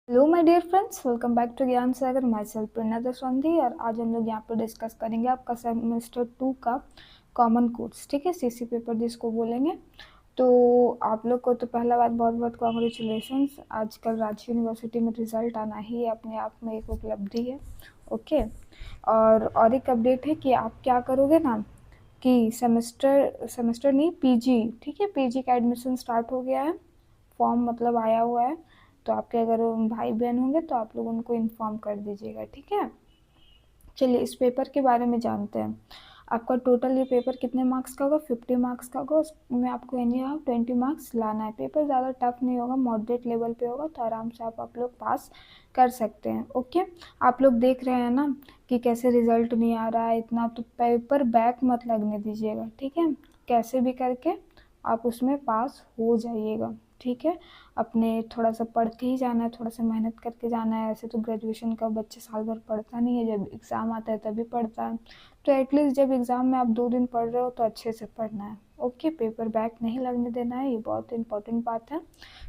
Hello my dear friends, welcome back to Gyan Sagar. My self प्रेरणा दसवंती। और आज हम लोग यहाँ पे डिस्कस करेंगे आपका सेमेस्टर 2 का कॉमन कोर्स, ठीक है, सीसी पेपर जिसको बोलेंगे। तो आप लोग को तो पहला बात बहुत बहुत कॉन्ग्रेचुलेशंस। आजकल रांची यूनिवर्सिटी में रिजल्ट आना ही अपने आप में एक उपलब्धि है। ओके। और एक अपडेट है कि आप क्या करोगे ना कि सेमेस्टर सेमेस्टर नहीं, पीजी, ठीक है, पीजी का एडमिशन स्टार्ट हो गया है। फॉर्म मतलब आया हुआ है। तो आपके अगर भाई बहन होंगे तो आप लोग उनको इन्फॉर्म कर दीजिएगा, ठीक है। चलिए इस पेपर के बारे में जानते हैं। आपका टोटल ये पेपर कितने मार्क्स का होगा? 50 मार्क्स का होगा। उसमें आपको एनी हाउ 20 मार्क्स लाना है। पेपर ज़्यादा टफ नहीं होगा, मॉडरेट लेवल पे होगा, तो आराम से आप लोग पास कर सकते हैं। ओके। आप लोग देख रहे हैं ना कि कैसे रिजल्ट नहीं आ रहा है इतना, तो पेपर बैक मत लगने दीजिएगा, ठीक है। कैसे भी करके आप उसमें पास हो जाइएगा, ठीक है। अपने थोड़ा सा पढ़ के ही जाना है, थोड़ा सा मेहनत करके जाना है। ऐसे तो ग्रेजुएशन का बच्चे साल भर पढ़ता नहीं है, जब एग्ज़ाम आता है तभी पढ़ता है। तो एटलीस्ट जब एग्ज़ाम में आप 2 दिन पढ़ रहे हो तो अच्छे से पढ़ना है। ओके, पेपर बैक नहीं लगने देना है, ये बहुत इंपॉर्टेंट बात है।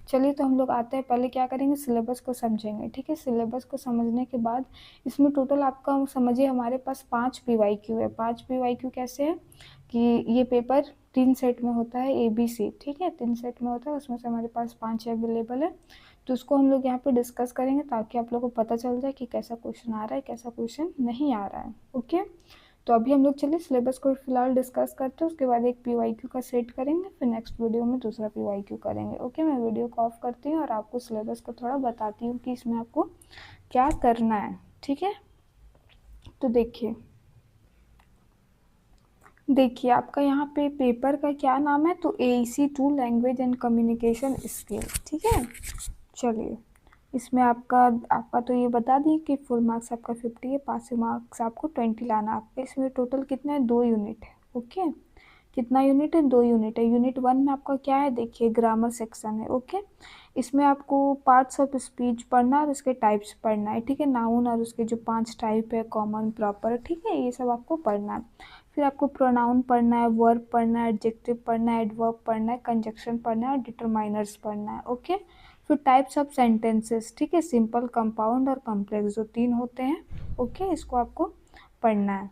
चलिए तो हम लोग आते हैं, पहले क्या करेंगे, सिलेबस को समझेंगे, ठीक है। सिलेबस को समझने के बाद इसमें टोटल आपका समझिए हमारे पास 5 पीवाईक्यू है। 5 पीवाईक्यू कैसे है कि ये पेपर 3 सेट में होता है, ABC, ठीक है, 3 सेट में होता है। उसमें से हमारे पास 5 अवेलेबल है। तो उसको हम लोग यहाँ पे डिस्कस करेंगे ताकि आप लोगों को पता चल जाए कि कैसा क्वेश्चन आ रहा है, कैसा क्वेश्चन नहीं आ रहा है। ओके। तो अभी हम लोग चलिए सिलेबस को फिलहाल डिस्कस करते हैं, उसके बाद एक पीवाईक्यू का सेट करेंगे, फिर नेक्स्ट वीडियो में दूसरा पीवाईक्यू करेंगे। ओके, मैं वीडियो को ऑफ करती हूँ और आपको सिलेबस को थोड़ा बताती हूँ कि इसमें आपको क्या करना है, ठीक है। तो देखिए आपका यहाँ पे पेपर का क्या नाम है, तो AEC 2 language and communication skill, ठीक है। चलिए इसमें आपका आपका तो ये बता दिए कि फुल मार्क्स आपका 50 है, पासिंग मार्क्स आपको 20 लाना। आपका इसमें टोटल कितना है? 2 यूनिट है। ओके, कितना यूनिट है? 2 यूनिट है। यूनिट 1 में आपका क्या है? देखिए ग्रामर सेक्शन है। ओके, इसमें आपको पार्ट्स ऑफ स्पीच पढ़ना है और उसके टाइप्स पढ़ना है, ठीक है। नाउन और उसके जो 5 टाइप है, कॉमन, प्रॉपर, ठीक है, ये सब आपको पढ़ना है। फिर आपको प्रोनाउन पढ़ना है, वर्ब पढ़ना है, एडजेक्टिव पढ़ना है, एडवर्ब पढ़ना है, कंजक्शन पढ़ना है और डिटरमाइनर्स पढ़ना है। ओके। फिर टाइप्स ऑफ सेंटेंसेस, ठीक है, सिंपल, कंपाउंड और कॉम्प्लेक्स, जो 3 होते हैं। ओके, इसको आपको पढ़ना है।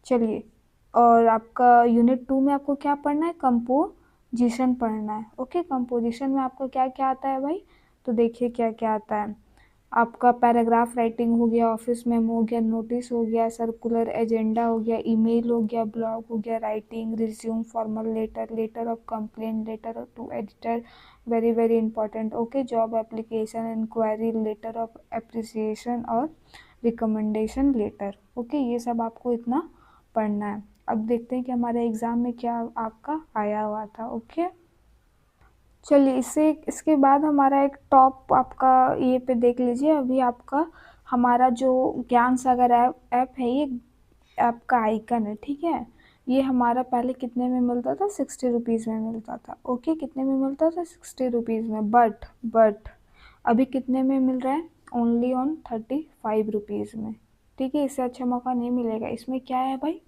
चलिए, और आपका यूनिट 2 में आपको क्या पढ़ना है? कंपोजिशन पढ़ना है। ओके, कंपोजिशन में आपको क्या क्या आता है भाई? तो देखिए क्या क्या आता है। आपका पैराग्राफ राइटिंग हो गया, ऑफिस मेमो हो गया, नोटिस हो गया, सर्कुलर एजेंडा हो गया, ईमेल हो गया, ब्लॉग हो गया, writing, resume, formal letter, letter of complaint, letter to editor, very very important. Okay, job application, enquiry, letter of appreciation और रिकमेंडेशन लेटर। ओके, ये सब आपको इतना पढ़ना है। अब देखते हैं कि हमारे एग्ज़ाम में क्या आपका आया हुआ था। ओके, चलिए इसके बाद हमारा एक टॉप आपका ये पे देख लीजिए। अभी आपका हमारा जो ज्ञान सागर ऐप है, ये ऐप का आइकन है, ठीक है। ये हमारा पहले कितने में मिलता था? 60 रुपीज़ में मिलता था। ओके, कितने में मिलता था? 60 रुपीज़ में। बट अभी कितने में मिल रहा है? ओनली ऑन 35 रुपीज़ में, ठीक है। इससे अच्छा मौका नहीं मिलेगा। इसमें क्या है भाई,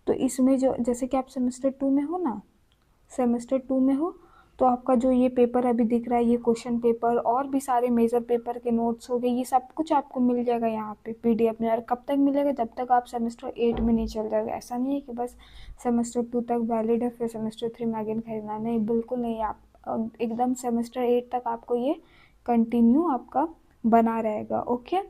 तो इसमें जो जैसे कि आप सेमेस्टर 2 में हो ना, सेमेस्टर 2 में हो, तो आपका जो ये पेपर अभी दिख रहा है, ये क्वेश्चन पेपर और भी सारे मेजर पेपर के नोट्स हो गए, ये सब कुछ आपको मिल जाएगा यहाँ पे PDF में। और कब तक मिलेगा? जब तक आप सेमेस्टर 8 में नहीं चल जाएगा। ऐसा नहीं है कि बस सेमेस्टर 2 तक वैलिड है, फिर सेमेस्टर 3 में अगेन खरीदना, नहीं, बिल्कुल नहीं। आप एकदम सेमेस्टर 8 तक आपको ये कंटिन्यू आपका बना रहेगा। ओके,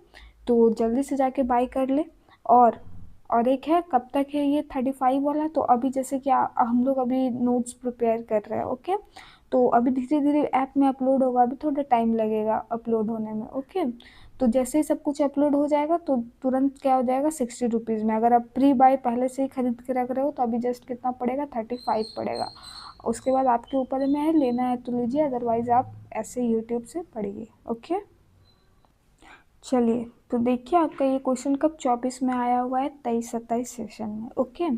तो जल्दी से जाके बाई कर ले। और एक है, कब तक है ये 35 वाला? तो अभी जैसे कि हम लोग अभी नोट्स प्रिपेयर कर रहे हैं। ओके, तो अभी धीरे धीरे ऐप में अपलोड होगा, अभी थोड़ा टाइम लगेगा अपलोड होने में। ओके, तो जैसे ही सब कुछ अपलोड हो जाएगा तो तुरंत क्या हो जाएगा? 60 रुपीज़ में। अगर आप प्री बाय पहले से ही खरीद के रख रहे हो तो अभी जस्ट कितना पड़ेगा? 35 पड़ेगा। उसके बाद आपके ऊपर में है, लेना है तो लीजिए, अदरवाइज़ आप ऐसे यूट्यूब से पढ़िए। ओके, चलिए तो देखिए आपका ये क्वेश्चन कब 24 में आया हुआ है? 23-27 सेशन में। ओके,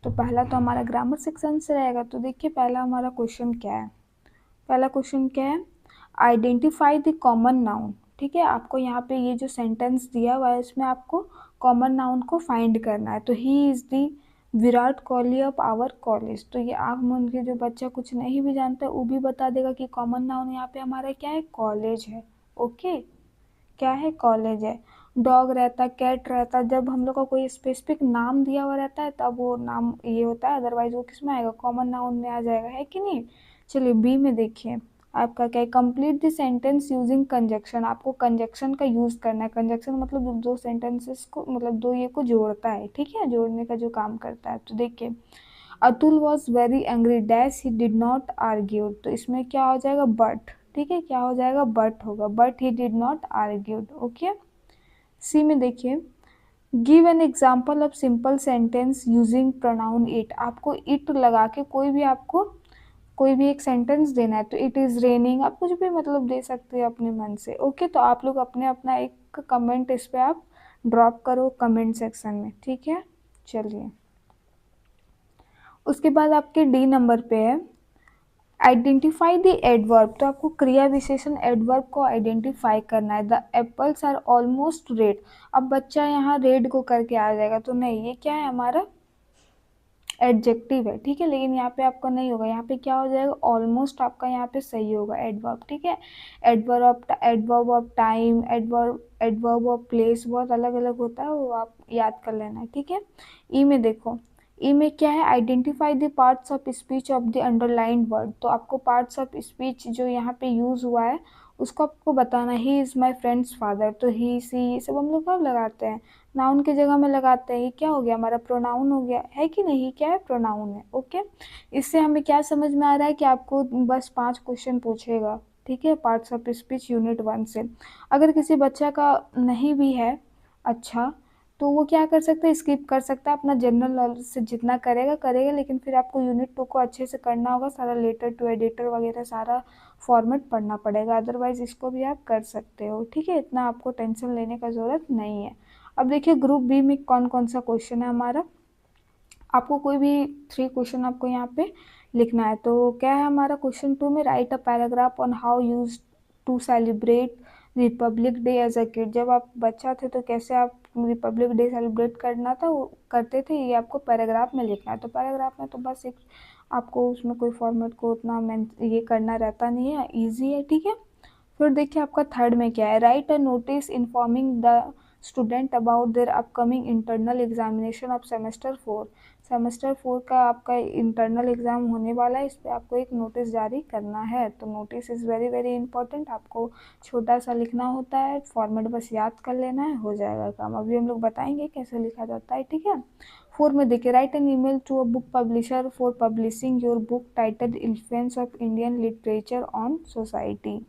तो पहला तो हमारा ग्रामर सेक्शन से रहेगा। तो देखिए पहला हमारा क्वेश्चन क्या है? पहला क्वेश्चन क्या है? आइडेंटिफाई द कॉमन नाउन, ठीक है। आपको यहाँ पे ये जो सेंटेंस दिया हुआ है इसमें आपको कॉमन नाउन को फाइंड करना है। तो he is the Virat Kohli of our college. तो ये आँख मूंद के जो बच्चा कुछ नहीं भी जानता है वो भी बता देगा कि कॉमन नाउन यहाँ पे हमारा क्या है? कॉलेज है। ओके, क्या है, कॉलेज है। डॉग रहता, कैट रहता, जब हम लोग का कोई स्पेसिफिक नाम दिया हुआ रहता है तब वो नाम ये होता है, अदरवाइज वो किस में आएगा, कॉमन नाउन में आ जाएगा, है कि नहीं। चलिए बी में देखिए आपका क्या है, complete the sentence using conjunction. आपको कंजक्शन का यूज करना है। कंजक्शन मतलब दो सेंटेंसेस को, मतलब दो ये को जोड़ता है, ठीक है, जोड़ने का जो काम करता है। तो देखिए Atul was very angry dash he did not argue, तो इसमें क्या हो जाएगा, बट, ठीक है, क्या हो जाएगा, बट होगा, but he did not argued. Okay. C में देखिए give an example of simple sentence using pronoun it. आपको इट लगा के कोई भी आपको कोई भी एक सेंटेंस देना है। तो इट इज़ रेनिंग, आप कुछ भी मतलब दे सकते हो अपने मन से। ओके, तो आप लोग अपने अपना एक कमेंट इस पे आप ड्रॉप करो कमेंट सेक्शन में, ठीक है। चलिए उसके बाद आपके डी नंबर पे है आइडेंटिफाई द एडवर्ब। तो आपको क्रिया विशेषण एडवर्ब को आइडेंटिफाई करना है। The apples are almost red. अब बच्चा यहाँ रेड को करके आ जाएगा, तो नहीं, ये क्या है, हमारा एडजेक्टिव है, ठीक है, लेकिन यहाँ पे आपका नहीं होगा। यहाँ पे क्या हो जाएगा, ऑलमोस्ट आपका यहाँ पे सही होगा एडवर्ब, ठीक है। Adverb of time, adverb of place, बहुत अलग अलग होता है, वो आप याद कर लेना है, ठीक है। ई में देखो, ई में क्या है, identify the parts of speech of the underlined word. तो आपको पार्ट्स ऑफ स्पीच जो यहाँ पे यूज हुआ है उसको आपको बताना। He is my friends father, तो ही सी ये सब हम लोग कब लगाते हैं, नाउन की जगह में लगाते हैं। ये क्या हो गया, हमारा प्रोनाउन हो गया, है कि नहीं, क्या है, प्रोनाउन है। ओके, इससे हमें क्या समझ में आ रहा है कि आपको बस 5 क्वेश्चन पूछेगा, ठीक है, पार्ट्स ऑफ स्पीच यूनिट 1 से। अगर किसी बच्चा का नहीं भी है अच्छा, तो वो क्या कर सकते हैं, स्किप कर सकता है, अपना जनरल नॉलेज से जितना करेगा करेगा, लेकिन फिर आपको यूनिट 2 को अच्छे से करना होगा, सारा लेटर टू एडिटर वगैरह सारा फॉर्मेट पढ़ना पड़ेगा, अदरवाइज इसको भी आप कर सकते हो, ठीक है, इतना आपको टेंशन लेने का ज़रूरत नहीं है। अब देखिए ग्रुप बी में कौन कौन सा क्वेश्चन है हमारा। आपको कोई भी 3 क्वेश्चन आपको यहाँ पे लिखना है। तो क्या है हमारा क्वेश्चन 2 में, write a paragraph on how used to celebrate Republic Day as a kid. जब आप बच्चा थे तो कैसे आप रिपब्लिक डे सेलिब्रेट करना था वो करते थे, ये आपको पैराग्राफ में लिखना है। तो पैराग्राफ में तो बस एक आपको उसमें कोई फॉर्मेट को उतना ये करना रहता नहीं है, ईजी है, ठीक है। फिर देखिए आपका थर्ड में क्या है, write a notice informing the student about their upcoming internal examination of semester 4। Semester 4 का आपका इंटरनल एग्ज़ाम होने वाला है, इस पर आपको एक नोटिस जारी करना है। तो notice is very very important, आपको छोटा सा लिखना होता है, फॉर्मेट बस याद कर लेना है, हो जाएगा काम। अभी हम लोग बताएंगे कैसे लिखा जाता है, ठीक है। 4 में देखिए, write an email to a book publisher for publishing your book title influence of Indian literature on society.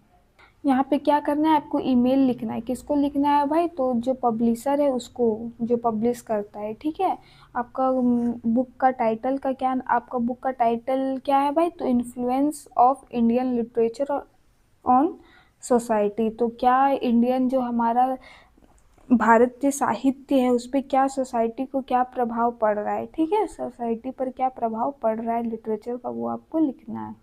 यहाँ पे क्या करना है, आपको ईमेल लिखना है। किसको लिखना है भाई, तो जो पब्लिशर है उसको, जो पब्लिश करता है, ठीक है। आपका बुक का टाइटल का क्या, आपका बुक का टाइटल क्या है भाई, तो influence of Indian literature on society. तो क्या इंडियन जो हमारा भारतीय साहित्य है उस पर क्या, सोसाइटी को क्या प्रभाव पड़ रहा है, ठीक है, सोसाइटी पर क्या प्रभाव पड़ रहा है लिटरेचर का, वो आपको लिखना है।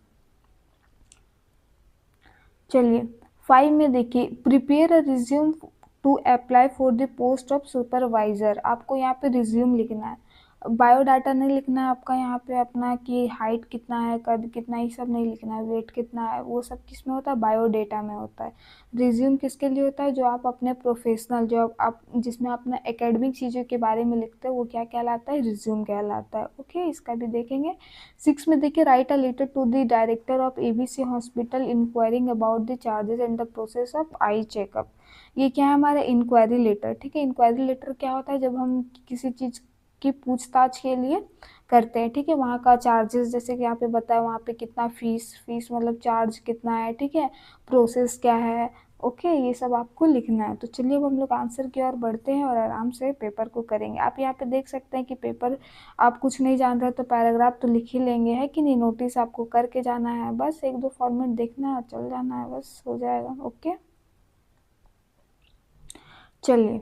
चलिए 5 में देखिए, prepare a resume to apply for the post of supervisor. आपको यहाँ पे रिज्यूम लिखना है, बायोडाटा नहीं लिखना है आपका यहाँ पे अपना कि हाइट कितना है, कद कितना, ये सब नहीं लिखना है, वेट कितना है, वो सब किस में होता है, बायोडेटा में होता है। रिज्यूम किसके लिए होता है, जो आप अपने प्रोफेशनल, जो आप जिसमें अपना एकेडमिक चीज़ों के बारे में लिखते हो वो क्या कहलाता है, रिज्यूम कहलाता है। ओके, इसका भी देखेंगे। 6 में देखिए, write a letter to the director of ABC hospital enquiring about the charges and the process of eye checkup. ये क्या है हमारा, इंक्वायरी लेटर, ठीक है। इंक्वायरी लेटर क्या होता है, जब हम किसी चीज़ की पूछताछ के लिए करते हैं, ठीक है, वहाँ का चार्जेस, जैसे कि यहाँ पे बताया, वहाँ पे कितना फीस मतलब चार्ज कितना है, ठीक है, प्रोसेस क्या है। ओके, ये सब आपको लिखना है। तो चलिए अब हम लोग आंसर की ओर बढ़ते हैं और आराम से पेपर को करेंगे। आप यहाँ पे देख सकते हैं कि पेपर, आप कुछ नहीं जान रहे तो पैराग्राफ तो लिख ही लेंगे, है कि नहीं, नोटिस आपको करके जाना है, बस 1-2 फॉर्मेट देखना है, चल जाना है, बस हो जाएगा। ओके, चलिए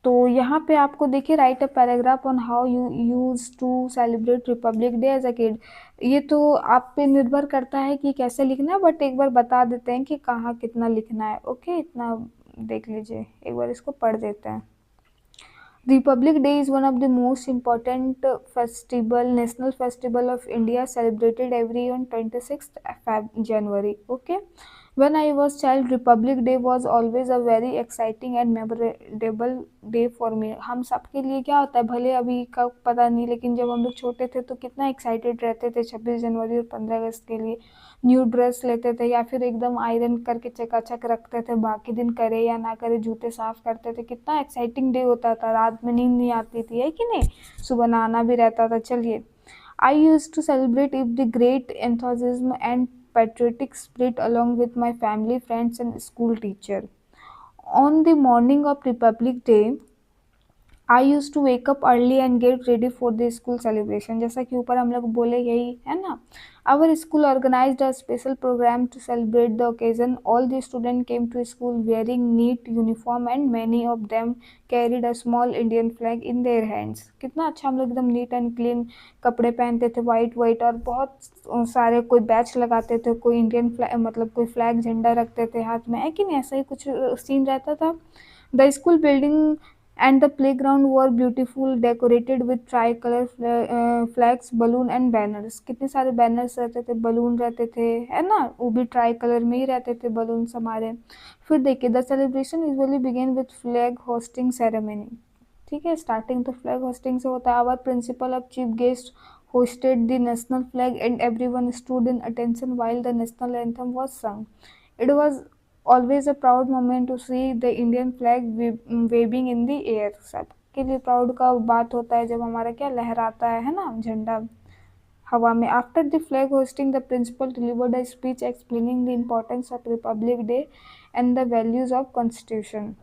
तो यहाँ पे आपको देखिए, write a paragraph on how you used to celebrate Republic Day as a kid. ये तो आप पे निर्भर करता है कि कैसे लिखना है, बट एक बार बता देते हैं कि कहाँ कितना लिखना है। ओके, इतना देख लीजिए, एक बार इसको पढ़ देते हैं। Republic Day is one of the most important national festival of India, celebrated every year on 26th January. Okay, When I was child, Republic Day was always a very exciting and memorable day for me. हम सबके लिए क्या होता है, भले अभी का पता नहीं, लेकिन जब हम लोग छोटे थे तो कितना एक्साइटेड रहते थे 26 जनवरी और 15 अगस्त के लिए। न्यू ड्रेस लेते थे या फिर एकदम आयरन करके चकाचक रखते थे, बाकी दिन करे या ना करे जूते साफ करते थे। कितना एक्साइटिंग डे होता था, रात में नींद नहीं आती थी, है कि नहीं, सुबह नहाना भी रहता था। चलिए, I used to celebrate it with great enthusiasm and patriotic spirit along with my family, friends, and school teacher. On the morning of Republic Day, I used to wake up early and get ready for the school celebration. जैसा कि ऊपर हम लोग बोले यही है ना। Our school organized a special program to celebrate the occasion. All the students came to school wearing neat uniform and many of them carried a small Indian flag in their hands. कितना अच्छा, हम लोग एकदम neat and clean कपड़े पहनते थे, white white, और बहुत सारे कोई बैच लगाते थे, कोई इंडियन फ्लैग मतलब कोई फ्लैग झंडा रखते थे हाथ में, है कि नहीं, ऐसा ही कुछ सीन रहता था। The school building and the playground were beautiful, decorated with tricolor flags, balloon and banners. कितने सारे बैनर्स रहते थे, बलून रहते थे, है ना, वो भी ट्राई कलर में ही रहते थे बलून्स हमारे। फिर देखिए, the celebration usually begin with flag hosting ceremony. ठीक है, स्टार्टिंग तो फ्लैग होस्टिंग से होता है। Our principal of chief guest hosted the national flag and everyone stood in attention while the national anthem was sung. It was always a proud moment to see the Indian flag waving in the air. सबके लिए proud का बात होता है जब हमारा क्या लहराता है ना, झंडा हवा में। After the flag hosting, the principal delivered a speech explaining the importance of Republic Day and the values of Constitution.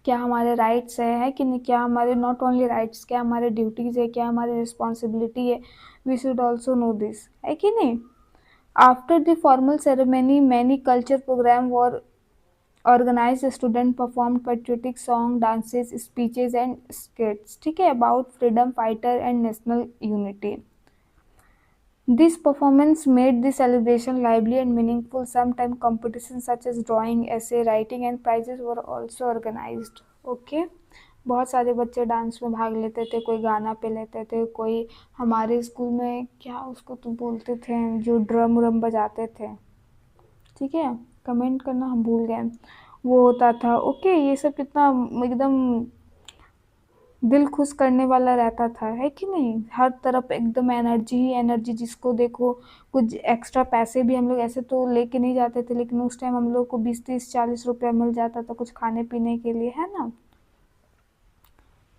क्या हमारे राइट्स है कि नहीं, क्या हमारे नॉट ओनली राइट्स, क्या हमारे ड्यूटीज़ है, क्या हमारी रिस्पॉन्सिबिलिटी है, we should also know this, है कि नहीं। After the formal ceremony many culture program were organize, student perform patriotic song, dances, speeches and skits, ठीक है, about freedom fighter and national unity. This performance made the celebration lively and meaningful. Sometimes competitions such as drawing, essay writing and prizes were also organized. Okay. बहुत सारे बच्चे dance में भाग लेते थे, कोई गाना पे लेते थे, कोई हमारे स्कूल में क्या उसको तो बोलते थे जो ड्रम व्रम बजाते थे, ठीक है, कमेंट करना, हम भूल गए, वो होता था। ओके, ये सब कितना एकदम दिल खुश करने वाला रहता था, है कि नहीं। हर तरफ एकदम एनर्जी ही एनर्जी, जिसको देखो। कुछ एक्स्ट्रा पैसे भी हम लोग ऐसे तो लेके नहीं जाते थे, लेकिन उस टाइम हम लोग को 20-30-40 रुपया मिल जाता था कुछ खाने पीने के लिए, है ना।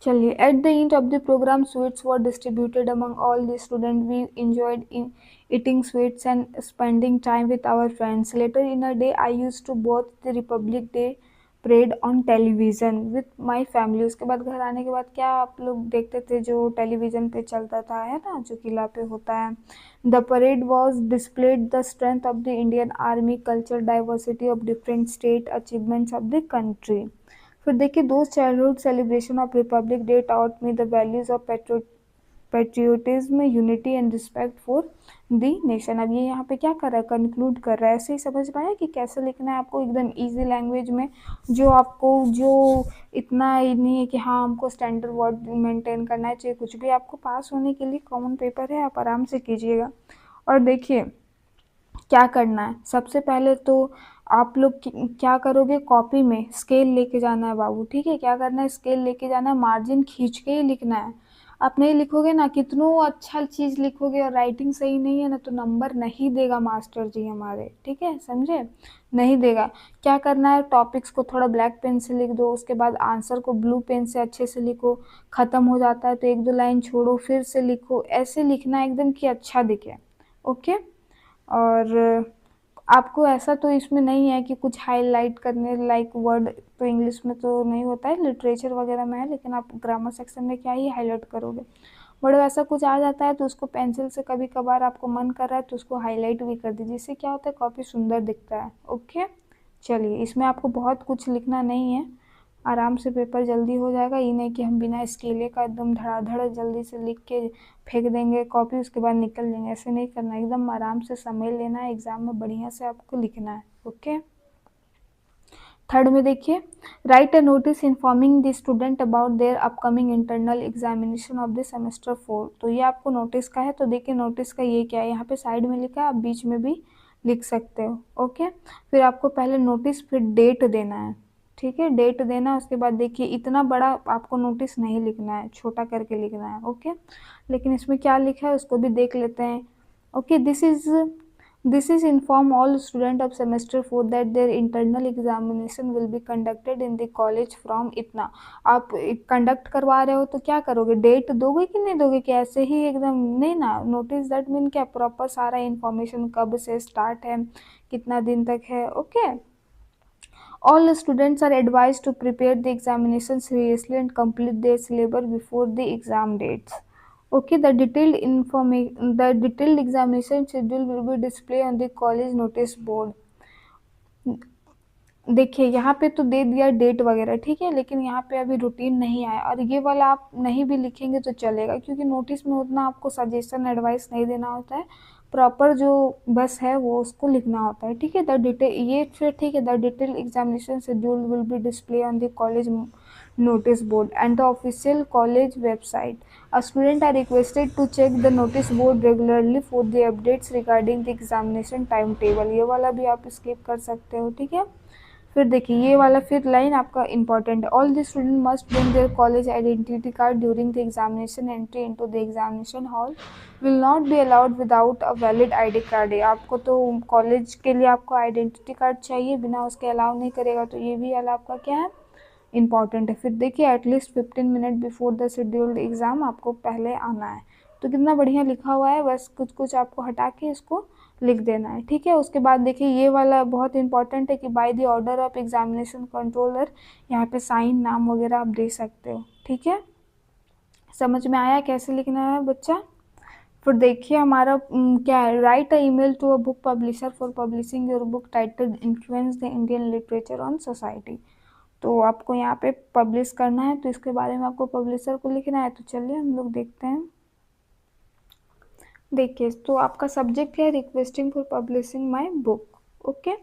चलिए, at the end of the program sweets were distributed among all the student. We enjoyed in eating sweets and spending time with our friends. Later in a day, I used to watch the Republic Day parade on television with my family. उसके बाद घर आने के बाद क्या आप लोग देखते थे, जो टेलीविज़न पे चलता था, है ना, जो किला पे होता है। The parade was displayed the strength of the Indian Army, culture diversity of different state, achievements of the country. फिर देखिए, those childhood celebration of Republic Day taught me the values of patriotism, unity and respect for the nation. अब ये यहाँ पे क्या कर रहा है, कंक्लूड कर रहा है। ऐसे ही समझ पाया कि कैसे लिखना है आपको एकदम इजी लैंग्वेज में, जो आपको जो इतना ही नहीं है कि हाँ हमको स्टैंडर्ड वर्ड मेंटेन करना है, चाहिए कुछ भी आपको पास होने के लिए कॉमन पेपर है, आप आराम से कीजिएगा। और देखिए क्या करना है, सबसे पहले तो आप लोग क्या करोगे, कॉपी में स्केल लेके जाना है बाबू, ठीक है। क्या करना है, स्केल लेके जाना है, मार्जिन खींच के ही लिखना है। आप नहीं लिखोगे ना, कितनों अच्छा चीज़ लिखोगे और राइटिंग सही नहीं है ना, तो नंबर नहीं देगा मास्टर जी हमारे, ठीक है, समझे, नहीं देगा। क्या करना है, टॉपिक्स को थोड़ा ब्लैक पेन से लिख दो, उसके बाद आंसर को ब्लू पेन से अच्छे से लिखो, ख़त्म हो जाता है तो 1-2 लाइन छोड़ो फिर से लिखो, ऐसे लिखना एकदम कि अच्छा दिखे। ओके। और आपको ऐसा तो इसमें नहीं है कि कुछ हाईलाइट करने लाइक वर्ड, तो इंग्लिश में तो नहीं होता है, लिटरेचर वगैरह में है, लेकिन आप ग्रामर सेक्शन में क्या ही हाईलाइट करोगे। बट ऐसा कुछ आ जाता है तो उसको पेंसिल से कभी कभार आपको मन कर रहा है तो उसको हाईलाइट भी कर दीजिए, इससे क्या होता है, कॉपी सुंदर दिखता है। ओके। चलिए, इसमें आपको बहुत कुछ लिखना नहीं है, आराम से पेपर जल्दी हो जाएगा। ये नहीं कि हम बिना स्केले का एकदम धड़ाधड़ जल्दी से लिख के फेंक देंगे कॉपी, उसके बाद निकल लेंगे, ऐसे नहीं करना, एकदम आराम से समय लेना है, एग्ज़ाम में बढ़िया से आपको लिखना है। ओके। थर्ड में देखिए, write a notice informing the student about their upcoming internal examination of the semester 4। तो ये आपको नोटिस का है, तो देखिए नोटिस का ये क्या है, यहाँ पे साइड में लिखा है, आप बीच में भी लिख सकते हो। ओके, फिर आपको पहले नोटिस फिर डेट देना है, ठीक है, डेट देना है। उसके बाद देखिए इतना बड़ा आपको नोटिस नहीं लिखना है, छोटा करके लिखना है। ओके, लेकिन इसमें क्या लिखा है उसको भी देख लेते हैं। Okay, this is inform all student of semester 4 that their internal examination will be conducted in the college from इतना। आप कंडक्ट करवा रहे हो तो क्या करोगे, डेट दोगे कि नहीं दोगे, कि ऐसे ही एकदम नहीं ना। नोटिस दैट मीन क्या, प्रॉपर सारा इन्फॉर्मेशन कब से स्टार्ट है, कितना दिन तक है। Okay, all students are advised to prepare the examination seriously and complete their syllabus before the exam dates. Okay, the detailed examination schedule will be displayed on the college notice board. देखिए यहाँ पे तो दे दिया date वगैरह, ठीक है, लेकिन यहाँ पे अभी रूटीन नहीं आया, और ये वाला आप नहीं भी लिखेंगे तो चलेगा, क्योंकि नोटिस में उतना आपको सजेशन एडवाइस नहीं देना होता है, प्रॉपर जो बस है वो उसको लिखना होता है। ठीक है, द डिटेल ये फिर ठीक है, the detail examination schedule will be display on the college notice board and the official college website. A student are requested to check the notice board regularly for the updates regarding the examination timetable. ये वाला भी आप skip कर सकते हो, ठीक है। फिर देखिए ये वाला फिर लाइन आपका इंपॉर्टेंट है। All the student must bring their college identity card during the examination. Entry into the examination hall will not be allowed without a valid ID card है। आपको तो कॉलेज के लिए आपको आइडेंटिटी कार्ड चाहिए, बिना उसके अलाउ नहीं करेगा, तो ये भी वाला आपका क्या है, इम्पॉर्टेंट है। फिर देखिए at least 15 minute before the scheduled exam आपको पहले आना है। तो कितना बढ़िया लिखा हुआ है, बस कुछ कुछ आपको हटा के इसको लिख देना है, ठीक है। उसके बाद देखिए ये वाला बहुत इंपॉर्टेंट है कि by the order of examination controller, यहाँ पे साइन नाम वगैरह आप दे सकते हो, ठीक है। समझ में आया कैसे लिखना है बच्चा। फिर देखिए हमारा क्या है, write a email to a book publisher for publishing your book title influence the Indian literature on society. तो आपको यहाँ पे पब्लिश करना है, तो इसके बारे में आपको पब्लिशर को लिखना है। तो चलिए हम लोग देखते हैं। देखिए तो आपका सब्जेक्ट है requesting for publishing my book. Okay,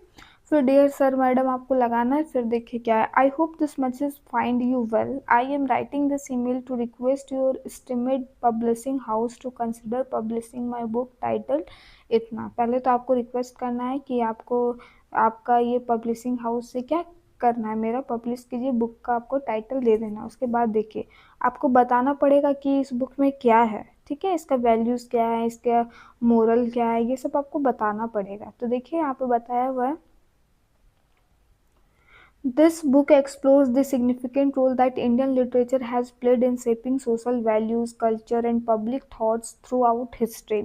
फिर डियर सर मैडम आपको लगाना है। फिर देखिए क्या है, I hope this message find you well, I am writing this email to request your estimate publishing house to consider publishing my book title इतना। पहले तो आपको रिक्वेस्ट करना है कि आपको आपका ये पब्लिशिंग हाउस से क्या करना है, मेरा पब्लिश कीजिए बुक का आपको टाइटल दे देना। उसके बाद देखिए आपको बताना पड़ेगा कि इस बुक में क्या है, ठीक है, इसका वैल्यूज़ क्या है, इसका मोरल क्या है, ये सब आपको बताना पड़ेगा। तो देखिए यहाँ पे बताया हुआ है, this book explores the significant role that Indian literature has played in shaping social values, culture, and public thoughts throughout history.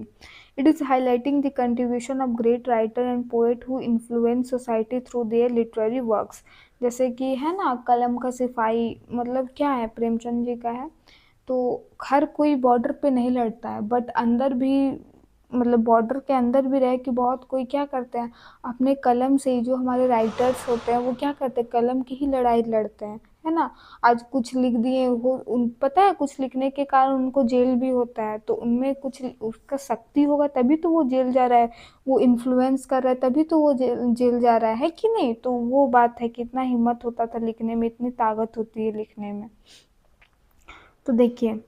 It is highlighting the contribution of great writer and poet who influenced society through their literary works. जैसे कि है ना कलम का सिपाही, मतलब क्या है, प्रेमचंद जी का है। तो हर कोई बॉर्डर पे नहीं लड़ता है, बट अंदर भी, मतलब बॉर्डर के अंदर भी रह के बहुत कोई क्या करते हैं, अपने कलम से ही, जो हमारे राइटर्स होते हैं वो क्या करते हैं, कलम की ही लड़ाई लड़ते हैं, है ना। आज कुछ लिख दिए वो पता है कुछ लिखने के कारण उनको जेल भी होता है, तो उनमें कुछ उसका शक्ति होगा तभी तो वो जेल जा रहा है, वो इन्फ्लुएंस कर रहा है तभी तो वो जेल जा रहा है कि नहीं। तो वो बात है, कितना हिम्मत होता था लिखने में, इतनी ताकत होती है लिखने में। तो देखिए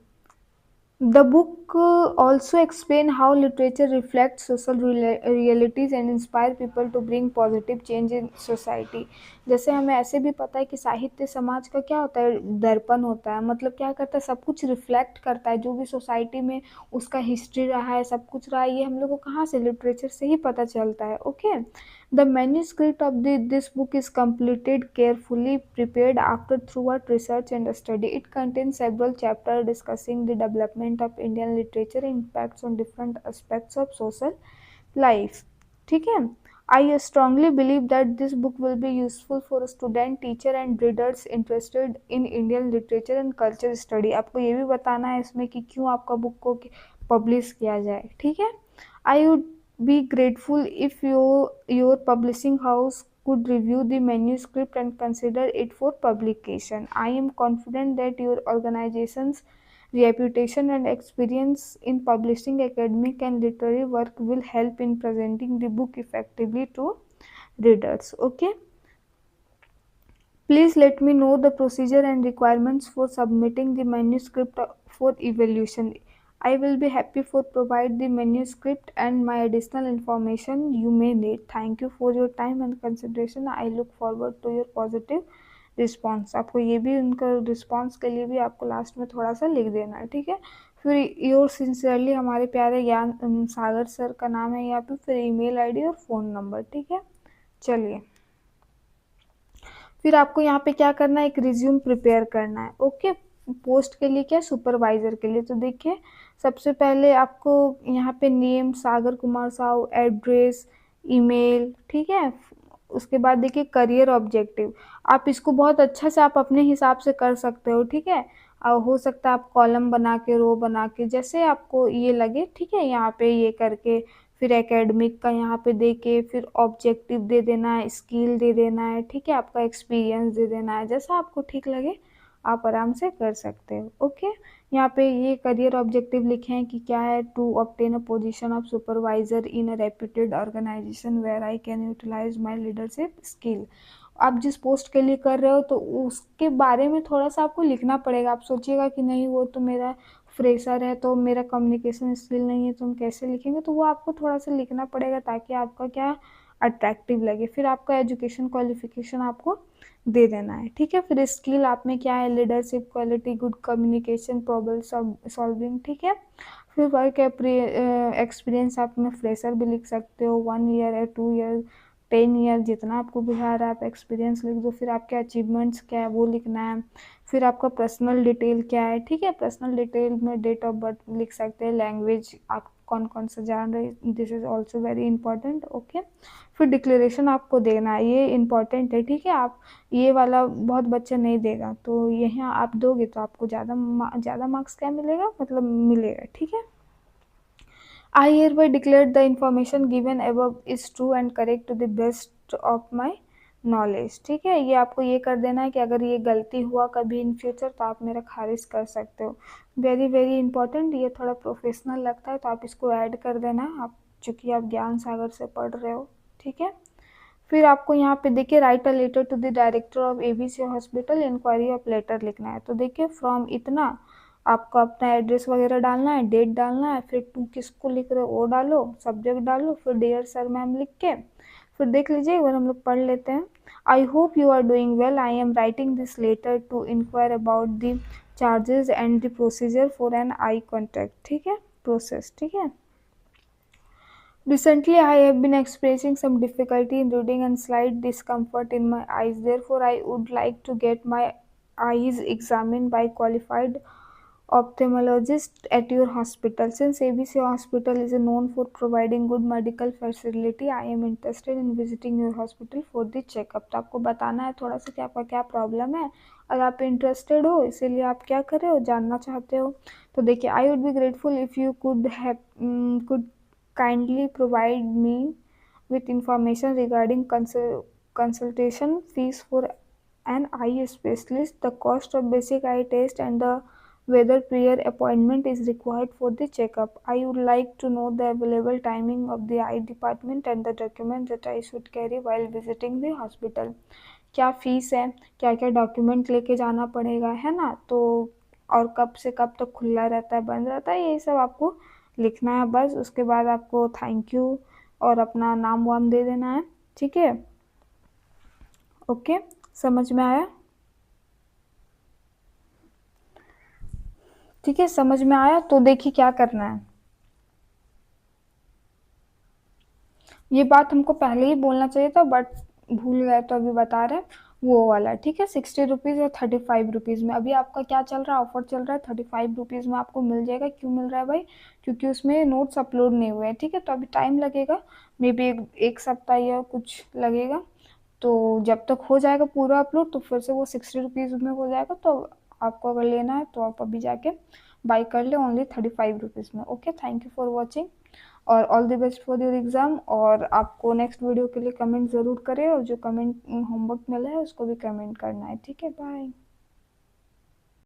the book also explain how literature reflects social realities and inspire people to bring positive change in society। जैसे हमें ऐसे भी पता है कि साहित्य समाज का क्या होता है, दर्पण होता है, मतलब क्या करता है, सब कुछ रिफ्लेक्ट करता है, जो भी सोसाइटी में उसका हिस्ट्री रहा है, सब कुछ रहा है, ये हम लोग को कहाँ से, लिटरेचर से ही पता चलता है। Okay, the manuscript of this book is completed carefully prepared after throughout research and study. It contains several chapters discussing the development of Indian literature impacts on different aspects of social life. ठीक है, I strongly believe that this book will be useful for student, teacher and readers interested in Indian literature and culture study। आपको ये भी बताना है इसमें कि क्यों आपका बुक को पब्लिश किया जाए, ठीक है। I would be grateful if your publishing house could review the manuscript and consider it for publication. I am confident that your organization's reputation and experience in publishing academic and literary work will help in presenting the book effectively to readers. Okay, please let me know the procedure and requirements for submitting the manuscript for evaluation। I will be happy for provide the manuscript and my additional information you may need. Thank you for your time and consideration. I look forward to your positive response. आपको ये भी उनका response के लिए भी आपको last में थोड़ा सा लिख देना है, ठीक है। फिर योर सिंसियरली हमारे प्यारे ज्ञान सागर सर का नाम है यहाँ पे, फिर ईमेल आईडी और फ़ोन नंबर, ठीक है। चलिए, फिर आपको यहाँ पे क्या करना है, एक रिज्यूम प्रिपेयर करना है, ओके। पोस्ट के लिए क्या, सुपरवाइजर के लिए। तो देखिए, सबसे पहले आपको यहाँ पे name Sagar Kumar Sahu, address, email, ठीक है। उसके बाद देखिए करियर ऑब्जेक्टिव, आप इसको बहुत अच्छा से आप अपने हिसाब से कर सकते हो, ठीक है। और हो सकता है आप कॉलम बना के, रो बना के, जैसे आपको ये लगे, ठीक है। यहाँ पे ये करके फिर एकेडमिक का यहाँ पे दे के, फिर ऑब्जेक्टिव दे देना है, स्किल दे देना है, ठीक है। आपका एक्सपीरियंस दे देना है, जैसा आपको ठीक लगे आप आराम से कर सकते हो, ओके। यहाँ पे ये करियर ऑब्जेक्टिव लिखे हैं कि क्या है, to obtain a position of supervisor in a reputed organization where I can utilize my leadership skill. आप जिस पोस्ट के लिए कर रहे हो तो उसके बारे में थोड़ा सा आपको लिखना पड़ेगा। आप सोचिएगा कि नहीं वो तो मेरा फ्रेशर है, तो मेरा कम्युनिकेशन स्किल नहीं है, तो हम कैसे लिखेंगे, तो वो आपको थोड़ा सा लिखना पड़ेगा ताकि आपका क्या अट्रैक्टिव लगे। फिर आपका एजुकेशन क्वालिफिकेशन आपको दे देना है, ठीक है। फिर स्किल आप में क्या है, leadership quality, good communication, problem solving, ठीक है। फिर वर्क एक्सपीरियंस आप में फ्रेशर भी लिख सकते हो, 1 ईयर है, 2 ईयर, 10 ईयर, जितना आपको बुझा रहा है आप एक्सपीरियंस लिख दो। फिर आपके अचीवमेंट्स क्या है वो लिखना है। फिर आपका पर्सनल डिटेल क्या है, ठीक है। पर्सनल डिटेल में डेट ऑफ बर्थ लिख सकते हैं, लैंग्वेज आप कौन कौन सा जान रहे, this is also very important, okay. फिर डिक्लेरेशन आपको देना है, ये इंपॉर्टेंट है, ठीक है। आप ये वाला बहुत बच्चा नहीं देगा, तो यहाँ आप दोगे तो आपको ज़्यादा मार्क्स क्या मिलेगा, मतलब मिलेगा, ठीक है। I hereby declare the information given above is true and correct to the best of my knowledge, ठीक है। ये आपको ये कर देना है कि अगर ये गलती हुआ कभी इन फ्यूचर तो आप मेरा खारिज कर सकते हो। वेरी वेरी इंपॉर्टेंट, ये थोड़ा प्रोफेशनल लगता है तो आप इसको ऐड कर देना, आप चूँकि आप ज्ञान सागर से पढ़ रहे हो, ठीक है। फिर आपको यहाँ पे देखिए write a letter to the director of ABC hospital, inquiry of letter लिखना है। तो देखिए फ्रॉम इतना आपको अपना एड्रेस वगैरह डालना है, डेट डालना है, फिर टू किसको लिख रहे हो वो डालो, सब्जेक्ट डालो, फिर डियर सर मैम लिख के फिर देख लीजिए, एक बार हम लोग पढ़ लेते हैं। I hope you are doing well, I am writing this letter to inquire about the charges and the procedure for an I contact, ठीक है, प्रोसेस, ठीक है। Recently, I have been experiencing some difficulty in reading and slight discomfort in my eyes. Therefore, I would like to get my eyes examined by qualified ophthalmologist at your hospital. Since ABC Hospital is known for providing good medical facility, I am interested in visiting your hospital for the checkup. तो आपको बताना है थोड़ा सा कि आपका क्या problem है और आप इंटरेस्टेड हो, इसीलिए आप क्या कर रहे हो, जानना चाहते हो। तो देखिए, I would be grateful if you could kindly provide me with information regarding consultation fees for an eye specialist, the cost of basic eye test, and the whether prior appointment is required for the checkup. I would like to know the available timing of the eye department and the documents that I should carry while visiting the hospital. क्या fees है, क्या क्या document लेके जाना पड़ेगा, है ना। तो और कब से कब तक खुला रहता है, बंद रहता है, ये सब आपको लिखना है बस। उसके बाद आपको थैंक यू और अपना नाम वाम दे देना है, ठीक है, ओके। समझ में आया, ठीक है, समझ में आया। तो देखिए क्या करना है, ये बात हमको पहले ही बोलना चाहिए था बट भूल गए, तो अभी बता रहे हैं वो वाला, ठीक है। 60 रुपीज़ और 35 रुपीज़ में अभी आपका क्या चल रहा है, ऑफर चल रहा है। 35 रुपीज़ में आपको मिल जाएगा। क्यों मिल रहा है भाई, क्योंकि उसमें नोट्स अपलोड नहीं हुए हैं, ठीक है। तो अभी टाइम लगेगा, मे बी एक सप्ताह या कुछ लगेगा। तो जब तक हो जाएगा पूरा अपलोड तो फिर से वो 60 रुपीज़ में हो जाएगा। तो आपको अगर लेना है तो आप अभी जाके बाई कर ले, ओनली 35 रुपीज़ में, okay. Thank you for watching और all the best for your exam. और आपको नेक्स्ट वीडियो के लिए कमेंट ज़रूर करें, और जो कमेंट होमवर्क मिला है उसको भी कमेंट करना है, ठीक है। बाय।